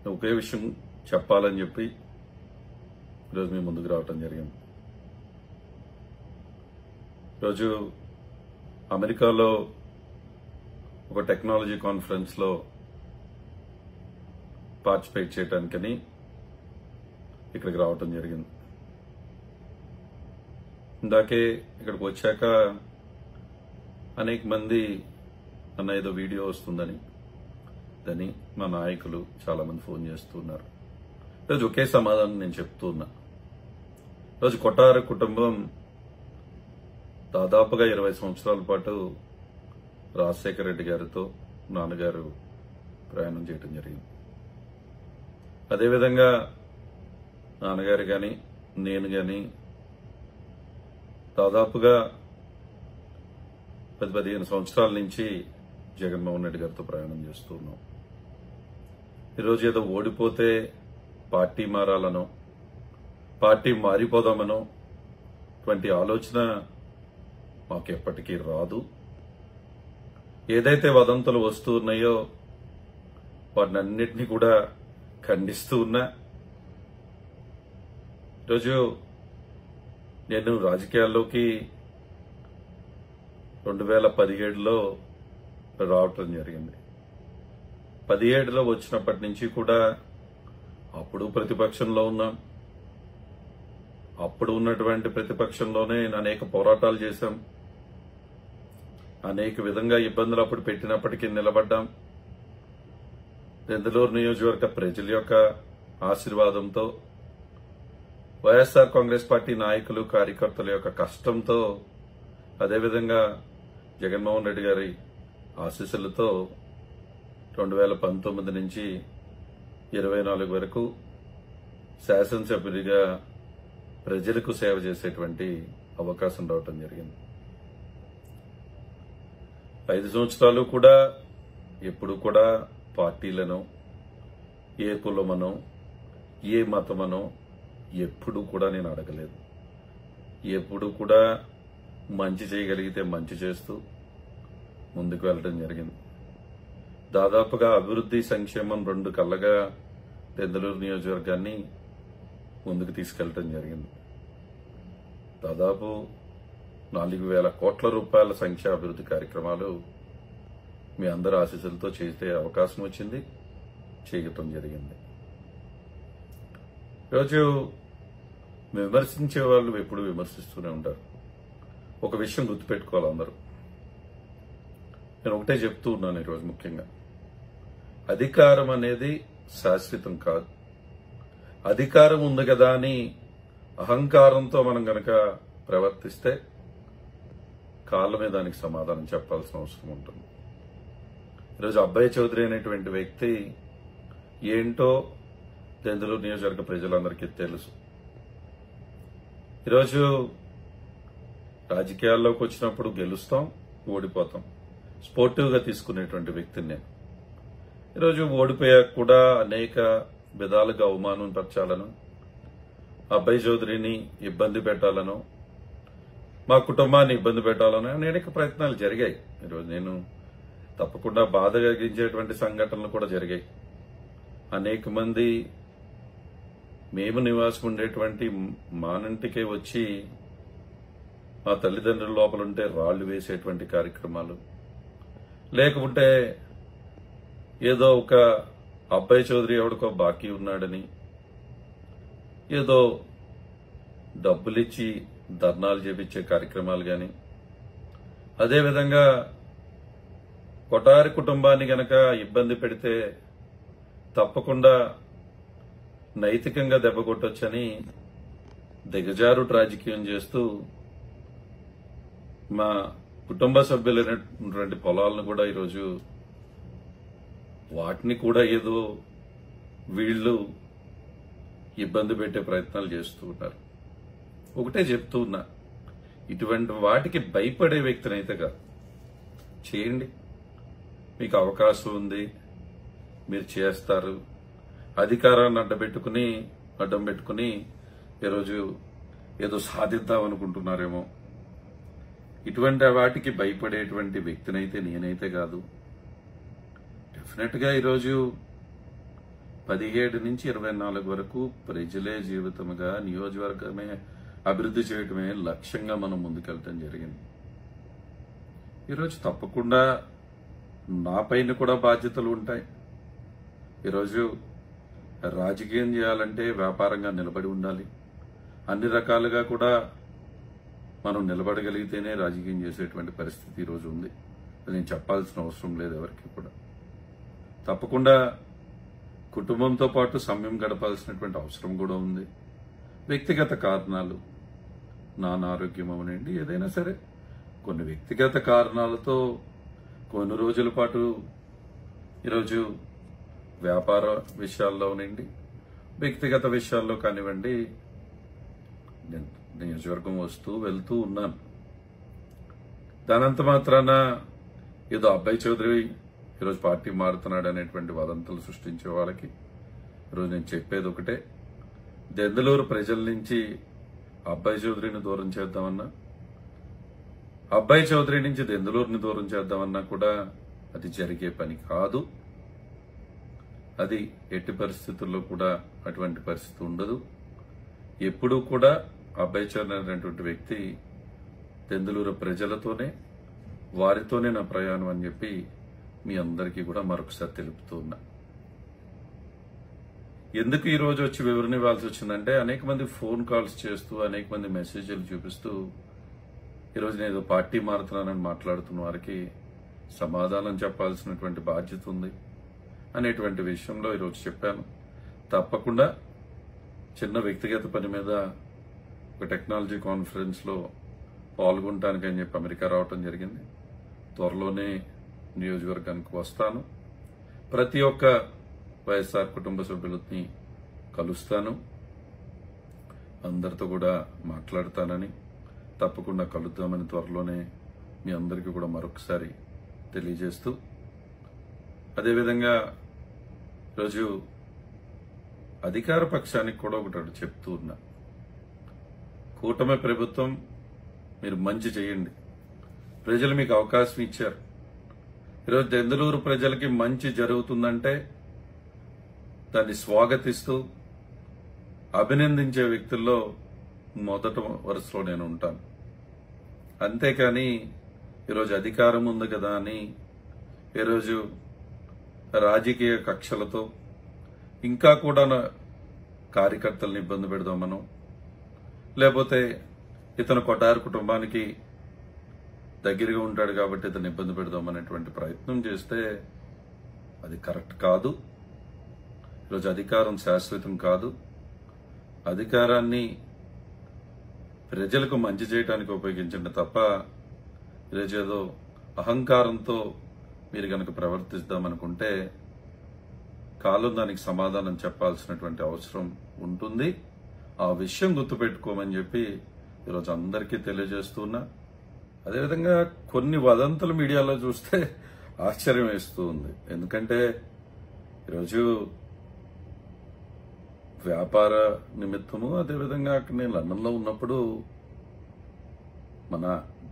ఒకే విషయం చెప్పాలని చెప్పి ఈరోజు మీ ముందుకు రావటం జరిగింది. ఈరోజు అమెరికాలో ఒక టెక్నాలజీ కాన్ఫరెన్స్లో పార్టిసిపేట్ చేయడానికని ఇక్కడికి రావటం జరిగింది. ఇందాకే ఇక్కడికి వచ్చాక అనేక మంది అన్న ఏదో వీడియో వస్తుందని దాన్ని మా నాయకులు చాలా మంది ఫోన్ చేస్తున్నారు. ఈరోజు ఒకే సమాధానం నేను చెప్తూ ఉన్నా. ఈరోజు కొటార కుటుంబం దాదాపుగా 20 సంవత్సరాల పాటు రాజశేఖర రెడ్డి గారితో నాన్నగారు ప్రయాణం చేయడం జరిగింది. అదేవిధంగా నాన్నగారు కానీ నేను కానీ దాదాపుగా 10-15 సంవత్సరాల నుంచి జగన్మోహన్ రెడ్డి గారితో ప్రయాణం చేస్తూ ఉన్నాం. ఈరోజు ఏదో ఓడిపోతే పార్టీ మారాలనో పార్టీ మారిపోదామనో అటువంటి ఆలోచన మాకు ఎప్పటికీ రాదు. ఏదైతే వదంతులు వస్తూ ఉన్నాయో వాటినన్నిటినీ కూడా ఖండిస్తూ ఉన్నా. ఈరోజు నేను రాజకీయాల్లోకి 2017లో రావటం జరిగింది. 17లో వచ్చినప్పటి నుంచి కూడా అప్పుడు ప్రతిపక్షంలో ఉన్నాం. అప్పుడు ఉన్నటువంటి ప్రతిపక్షంలోనే అనేక పోరాటాలు చేశాం. అనేక విధంగా ఇబ్బందులు అప్పుడు పెట్టినప్పటికీ నిలబడ్డాం. దెందులూరు నియోజకవర్గ ప్రజల యొక్క ఆశీర్వాదంతో, వైఎస్ఆర్ కాంగ్రెస్ పార్టీ నాయకులు కార్యకర్తల యొక్క కష్టంతో, అదేవిధంగా జగన్మోహన్ రెడ్డి గారి ఆశీస్సులతో 2019 నుంచి 24 వరకు శాసనసభ్యుడిగా ప్రజలకు సేవ చేసేటువంటి అవకాశం రావటం జరిగింది. 5 సంవత్సరాలు కూడా ఎప్పుడు కూడా పార్టీలను, ఏ కులమనో ఏ మతమనో ఎప్పుడు కూడా నేను అడగలేదు. ఎప్పుడు కూడా మంచి చేయగలిగితే మంచి చేస్తూ ముందుకు వెళ్ళడం జరిగింది. దాదాపుగా అభివృద్ధి సంక్షేమం 2 కళ్ళగా దెందులూరు నియోజకవర్గాన్ని ముందుకు తీసుకెళ్లడం జరిగింది. దాదాపు 4,000 కోట్ల రూపాయల సంఖ్య అభివృద్ధి కార్యక్రమాలు మీ అందరి ఆశీస్సులతో చేసే అవకాశం వచ్చింది, చేయటం జరిగింది. ఈరోజు విమర్శించే వాళ్ళు ఎప్పుడు విమర్శిస్తూనే ఉంటారు. ఒక విషయం గుర్తుపెట్టుకోవాలి అందరూ. నేను ఒకటే చెప్తూ ఉన్నాను ఈరోజు ముఖ్యంగా, అధికారం అనేది శాశ్వతం కాదు. అధికారం ఉంది కదా అని అహంకారంతో మనం గనక ప్రవర్తిస్తే కాలమే దానికి సమాధానం చెప్పాల్సిన అవసరం ఉంటుంది. ఈరోజు అబ్బాయి చౌదరి అనేటువంటి వ్యక్తి ఏంటో దెందులూరు నియోజకవర్గ ప్రజలందరికీ తెలుసు. ఈరోజు రాజకీయాల్లోకి వచ్చినప్పుడు గెలుస్తాం, ఓడిపోతాం, స్పోర్టివ్గా తీసుకునేటువంటి వ్యక్తిని నేను. ఈరోజు ఓడిపోయాక కూడా అనేక విధాలుగా అవమానం పరచాలను, అబ్బాయి చౌదరిని ఇబ్బంది పెట్టాలను, మా కుటుంబాన్ని ఇబ్బంది పెట్టాలను అనేక ప్రయత్నాలు జరిగాయి. ఈరోజు నేను తప్పకుండా బాధ కలిగించేటువంటి సంఘటనలు కూడా జరిగాయి. అనేక మంది మేము నివాసం ఉండేటువంటి మానంటికే వచ్చి మా తల్లిదండ్రుల లోపలుంటే రాళ్లు వేసేటువంటి కార్యక్రమాలు, లేకుంటే ఏదో ఒక అబ్బాయి చౌదరి ఎవడికో బాకీ ఉన్నాడని ఏదో డబ్బులిచ్చి ధర్నాలు చేపించే కార్యక్రమాలు గాని, అదేవిధంగా కొటారి కుటుంబాన్ని గనక ఇబ్బంది పెడితే తప్పకుండా నైతికంగా దెబ్బ కొట్టొచ్చని దిగజారు రాజకీయం చేస్తూ మా కుటుంబ సభ్యులైనటువంటి పొలాలను కూడా ఈరోజు వాటిని కూడా ఏదో వీళ్లు ఇబ్బంది పెట్టే ప్రయత్నాలు చేస్తూ ఉన్నారు. ఒకటే చెప్తూ ఉన్నా, ఇటువంటి వాటికి భయపడే వ్యక్తినైతే కాదు. చేయండి, మీకు అవకాశం ఉంది, మీరు చేస్తారు. అధికారాన్ని అడ్డం పెట్టుకుని ఈరోజు ఏదో సాధిద్దాం అనుకుంటున్నారేమో. ఇటువంటి వాటికి భయపడేటువంటి వ్యక్తినైతే నేనైతే కాదు. డెఫినెట్ గా ఈరోజు 17 నుంచి 24 వరకు ప్రజలే జీవితముగా నియోజకవర్గమే అభివృద్ధి చేయడమే లక్ష్యంగా మనం ముందుకెళ్ళటం జరిగింది. ఈరోజు తప్పకుండా నా పైన కూడా బాధ్యతలు ఉంటాయి. ఈరోజు రాజకీయం చేయాలంటే వ్యాపారంగా నిలబడి ఉండాలి. అన్ని రకాలుగా కూడా మనం నిలబడగలిగితేనే రాజకీయం చేసేటువంటి పరిస్థితి ఈరోజు ఉంది. అది నేను చెప్పాల్సిన అవసరం లేదు ఎవరికి కూడా. తప్పకుండా కుటుంబంతో పాటు సమయం గడపాల్సినటువంటి అవసరం కూడా ఉంది. వ్యక్తిగత కారణాలు, నాన్న ఆరోగ్యం అవనండి, ఏదైనా సరే కొన్ని వ్యక్తిగత కారణాలతో కొన్ని రోజుల పాటు ఈరోజు వ్యాపార విషయాల్లో అవనండి, వ్యక్తిగత విషయాల్లో కానివ్వండి, నేను నియోజకవర్గం వస్తూ వెళ్తూ ఉన్నాను. దానంత మాత్రాన ఏదో అబ్బాయి చౌదరి ఈరోజు పార్టీ మారుతున్నాడు అనేటువంటి వదంతులు సృష్టించే వాళ్ళకి ఈరోజు నేను చెప్పేది ఒకటే, దెందులూరు ప్రజల నుంచి అబ్బాయి చౌదరిని దూరం చేద్దామన్నా, అబ్బాయి చౌదరి నుంచి దెందులూరుని దూరం చేద్దామన్నా కూడా అది జరిగే పని కాదు. అది ఎట్టి పరిస్థితుల్లో కూడా అటువంటి పరిస్థితి ఉండదు. ఎప్పుడూ కూడా అబ్బాయి చౌదరి అనేటువంటి వ్యక్తి దెందులూరు ప్రజలతోనే, వారితోనే నా ప్రయాణం అని చెప్పి మీ అందరికీ కూడా మరొకసారి తెలుపుతూ ఉన్నా. ఎందుకు ఈ రోజు వచ్చి వివరణ ఇవ్వాల్సి వచ్చిందంటే, అనేక మంది ఫోన్ కాల్స్ చేస్తూ, అనేక మంది మెసేజ్లు చూపిస్తూ ఈరోజు నేను ఏదో పార్టీ మారుతున్నానని మాట్లాడుతున్న వారికి సమాధానం చెప్పాల్సినటువంటి బాధ్యత ఉంది అనేటువంటి విషయంలో ఈరోజు చెప్పాను. తప్పకుండా చిన్న వ్యక్తిగత పని మీద ఒక టెక్నాలజీ కాన్ఫరెన్స్ లో పాల్గొనడానికి అని చెప్పి అమెరికా రావటం జరిగింది. త్వరలోనే నియోజకవర్గానికి వస్తాను. ప్రతి ఒక్క వైఎస్ఆర్ కుటుంబ సభ్యులని కలుస్తాను, అందరితో కూడా మాట్లాడతానని, తప్పకుండా కలుద్దామని త్వరలోనే మీ అందరికీ కూడా మరొకసారి తెలియజేస్తూ, అదేవిధంగా ఈరోజు అధికార పక్షానికి కూడా ఒకటి చెప్తూ ఉన్నా, కూటమి ప్రభుత్వం మీరు మంచి చేయండి, ప్రజలు మీకు అవకాశం ఇచ్చారు. ఈరోజు దెందులూరు ప్రజలకి మంచి జరుగుతుందంటే దాన్ని స్వాగతిస్తూ అభినందించే వ్యక్తుల్లో మొదట వరుసలో నేను ఉంటాను. అంతేకాని ఈరోజు అధికారం ఉంది కదా అని ఈరోజు రాజకీయ కక్షలతో ఇంకా కూడా కార్యకర్తలను ఇబ్బంది పెడదామను, లేకపోతే ఇతను కొటారు కుటుంబానికి దగ్గరగా ఉంటాడు కాబట్టి ఇతను ఇబ్బంది పెడదామనేటువంటి ప్రయత్నం చేస్తే అది కరెక్ట్ కాదు. ఈరోజు అధికారం శాశ్వతం కాదు. అధికారాన్ని ప్రజలకు మంచి చేయడానికి ఉపయోగించండి తప్ప ఈరోజు ఏదో అహంకారంతో మీరు గనక ప్రవర్తిస్తామనుకుంటే కాలం దానికి సమాధానం చెప్పాల్సినటువంటి అవసరం ఉంటుంది. ఆ విషయం గుర్తుపెట్టుకోమని చెప్పి ఈరోజు అందరికీ తెలియజేస్తున్నా. అదేవిధంగా కొన్ని వదంతులు మీడియాలో చూస్తే ఆశ్చర్యం వేస్తూ ఉంది. ఎందుకంటే ఈరోజు వ్యాపార నిమిత్తము, అదేవిధంగా నేను లండన్లో ఉన్నప్పుడు మన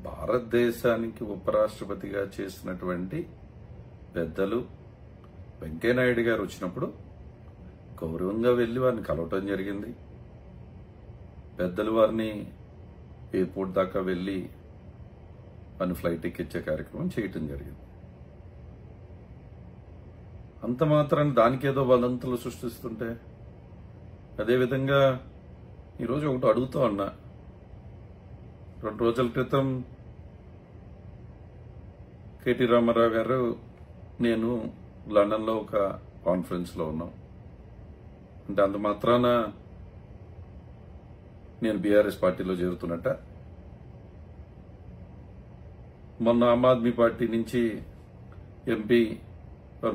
భారతదేశానికి ఉపరాష్ట్రపతిగా చేసినటువంటి పెద్దలు వెంకయ్యనాయుడు గారు వచ్చినప్పుడు గౌరవంగా వెళ్లి వారిని కలవటం జరిగింది. పెద్దలు వారిని ఎయిర్పోర్ట్ దాకా వెళ్లి వారిని ఫ్లైట్ ఎక్కించే కార్యక్రమం చేయటం జరిగింది. అంత మాత్రాన్ని దానికేదో వదంతులు సృష్టిస్తుంటే, అదేవిధంగా ఈరోజు ఒకటి అడుగుతూ ఉన్నా. 2 రోజుల క్రితం కేటీ రామారావు గారు నేను లండన్లో ఒక కాన్ఫరెన్స్ లో ఉన్నాం. అంటే అంత మాత్రాన నేను బీఆర్ఎస్ పార్టీలో చేరుతున్నట్ట. మొన్న ఆమ్ ఆద్మీ పార్టీ నుంచి ఎంపీ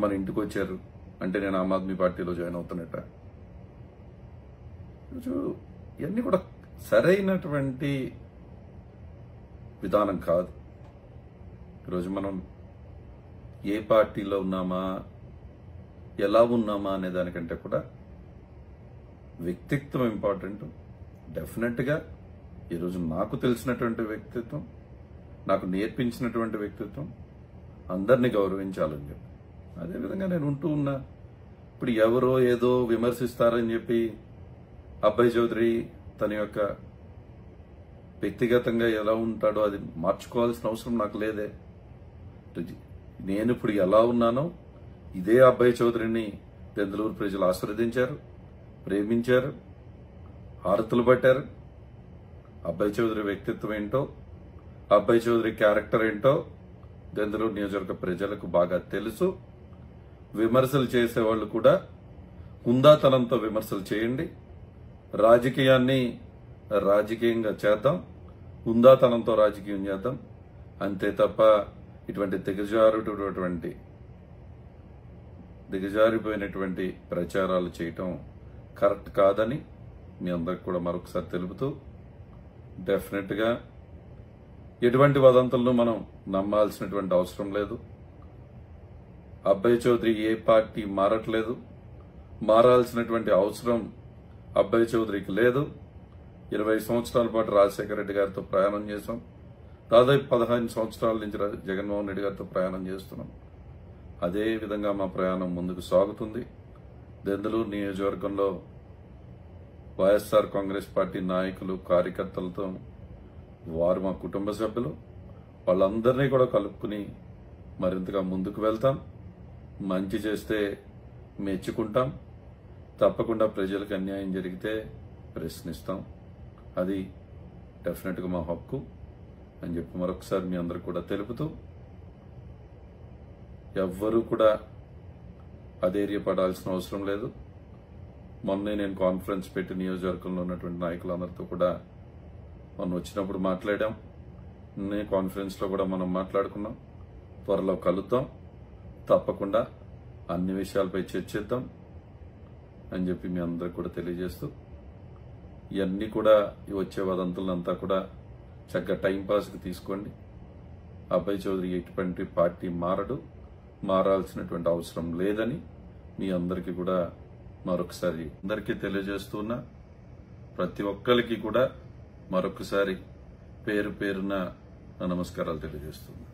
మన ఇంటికి వచ్చారు అంటే నేను ఆమ్ ఆద్మీ పార్టీలో జాయిన్ అవుతున్నట్ట. ఇవన్నీ కూడా సరైనటువంటి విధానం కాదు. ఈరోజు మనం ఏ పార్టీలో ఉన్నామా, ఎలా ఉన్నామా అనే దానికంటే కూడా వ్యక్తిత్వం ఇంపార్టెంట్. డెఫినెట్ గా ఈరోజు నాకు తెలిసినటువంటి వ్యక్తిత్వం, నాకు నేర్పించినటువంటి వ్యక్తిత్వం అందరినీ గౌరవించాలని చెప్పి, అదేవిధంగా నేను ఉంటూ ఉన్నా. ఇప్పుడు ఎవరో ఏదో విమర్శిస్తారని చెప్పి అబ్బాయి చౌదరి తన యొక్క వ్యక్తిగతంగా ఎలా ఉంటాడో అది మార్చుకోవాల్సిన అవసరం నాకు లేదే. నేను ఇప్పుడు ఎలా ఉన్నానో ఇదే అబ్బాయి చౌదరిని దెందులూరు ప్రజలు ఆశీర్వదించారు, ప్రేమించారు, హారతులు పట్టారు. అబ్బాయి చౌదరి వ్యక్తిత్వం ఏంటో, అబ్బాయి చౌదరి క్యారెక్టర్ ఏంటో దెందులూరు నియోజకవర్గ ప్రజలకు బాగా తెలుసు. విమర్శలు చేసేవాళ్ళు కూడా హుందాతనంతో విమర్శలు చేయండి. రాజకీయాన్ని రాజకీయంగా చేద్దాం, హుందాతనంతో రాజకీయం చేద్దాం. అంతే తప్ప ఇటువంటి దిగజారిపోయినటువంటి ప్రచారాలు చేయటం కరెక్ట్ కాదని మీ అందరికి కూడా మరొకసారి తెలుపుతూ, డెఫినెట్ గా ఎటువంటి వదంతులను మనం నమ్మాల్సినటువంటి అవసరం లేదు. అబ్బాయి చౌదరి ఏ పార్టీ మారట్లేదు, మారాల్సినటువంటి అవసరం అబ్బాయి చౌదరికి లేదు. 20 సంవత్సరాల పాటు రాజశేఖర రెడ్డి గారితో ప్రయాణం చేశాం. దాదాపు 15 సంవత్సరాల నుంచి జగన్మోహన్ రెడ్డి గారితో ప్రయాణం చేస్తున్నాం. అదే విధంగా మా ప్రయాణం ముందుకు సాగుతుంది. దెందులూరు నియోజకవర్గంలో వైఎస్ఆర్ కాంగ్రెస్ పార్టీ నాయకులు, కార్యకర్తలతో వారు మా కుటుంబ సభ్యులు, వాళ్ళందరినీ కూడా కలుపుకుని మరింతగా ముందుకు వెళ్తాం. మంచి చేస్తే మెచ్చుకుంటాం, తప్పకుండా ప్రజలకు అన్యాయం జరిగితే ప్రశ్నిస్తాం. అది డెఫినెట్ గా మా హక్కు అని చెప్పి మరొకసారి మీ అందరూ కూడా తెలుపుతూ, ఎవ్వరూ కూడా అధైర్యపడాల్సిన అవసరం లేదు. మొన్నే నేను కాన్ఫరెన్స్ పెట్టి నియోజకవర్గంలో ఉన్నటువంటి నాయకులందరితో కూడా మొన్న వచ్చినప్పుడు మాట్లాడాం. నేను కాన్ఫరెన్స్ లో కూడా మనం మాట్లాడుకున్నాం. త్వరలో కలుద్దాం, తప్పకుండా అన్ని విషయాలపై చర్చిద్దాం అని చెప్పి మీ అందరికి కూడా తెలియజేస్తూ, ఇవన్నీ కూడా వచ్చే వదంతులంతా కూడా చక్కగా టైంపాస్కి తీసుకోండి. అబ్బాయి చౌదరి ఎటువంటి పార్టీ మారడు, మారాల్సినటువంటి అవసరం లేదని మీ అందరికీ కూడా మరొకసారి అందరికీ తెలియజేస్తున్నా. ప్రతి ఒక్కరికి కూడా మరొకసారి పేరు పేరున నమస్కారాలు తెలియజేస్తున్నా.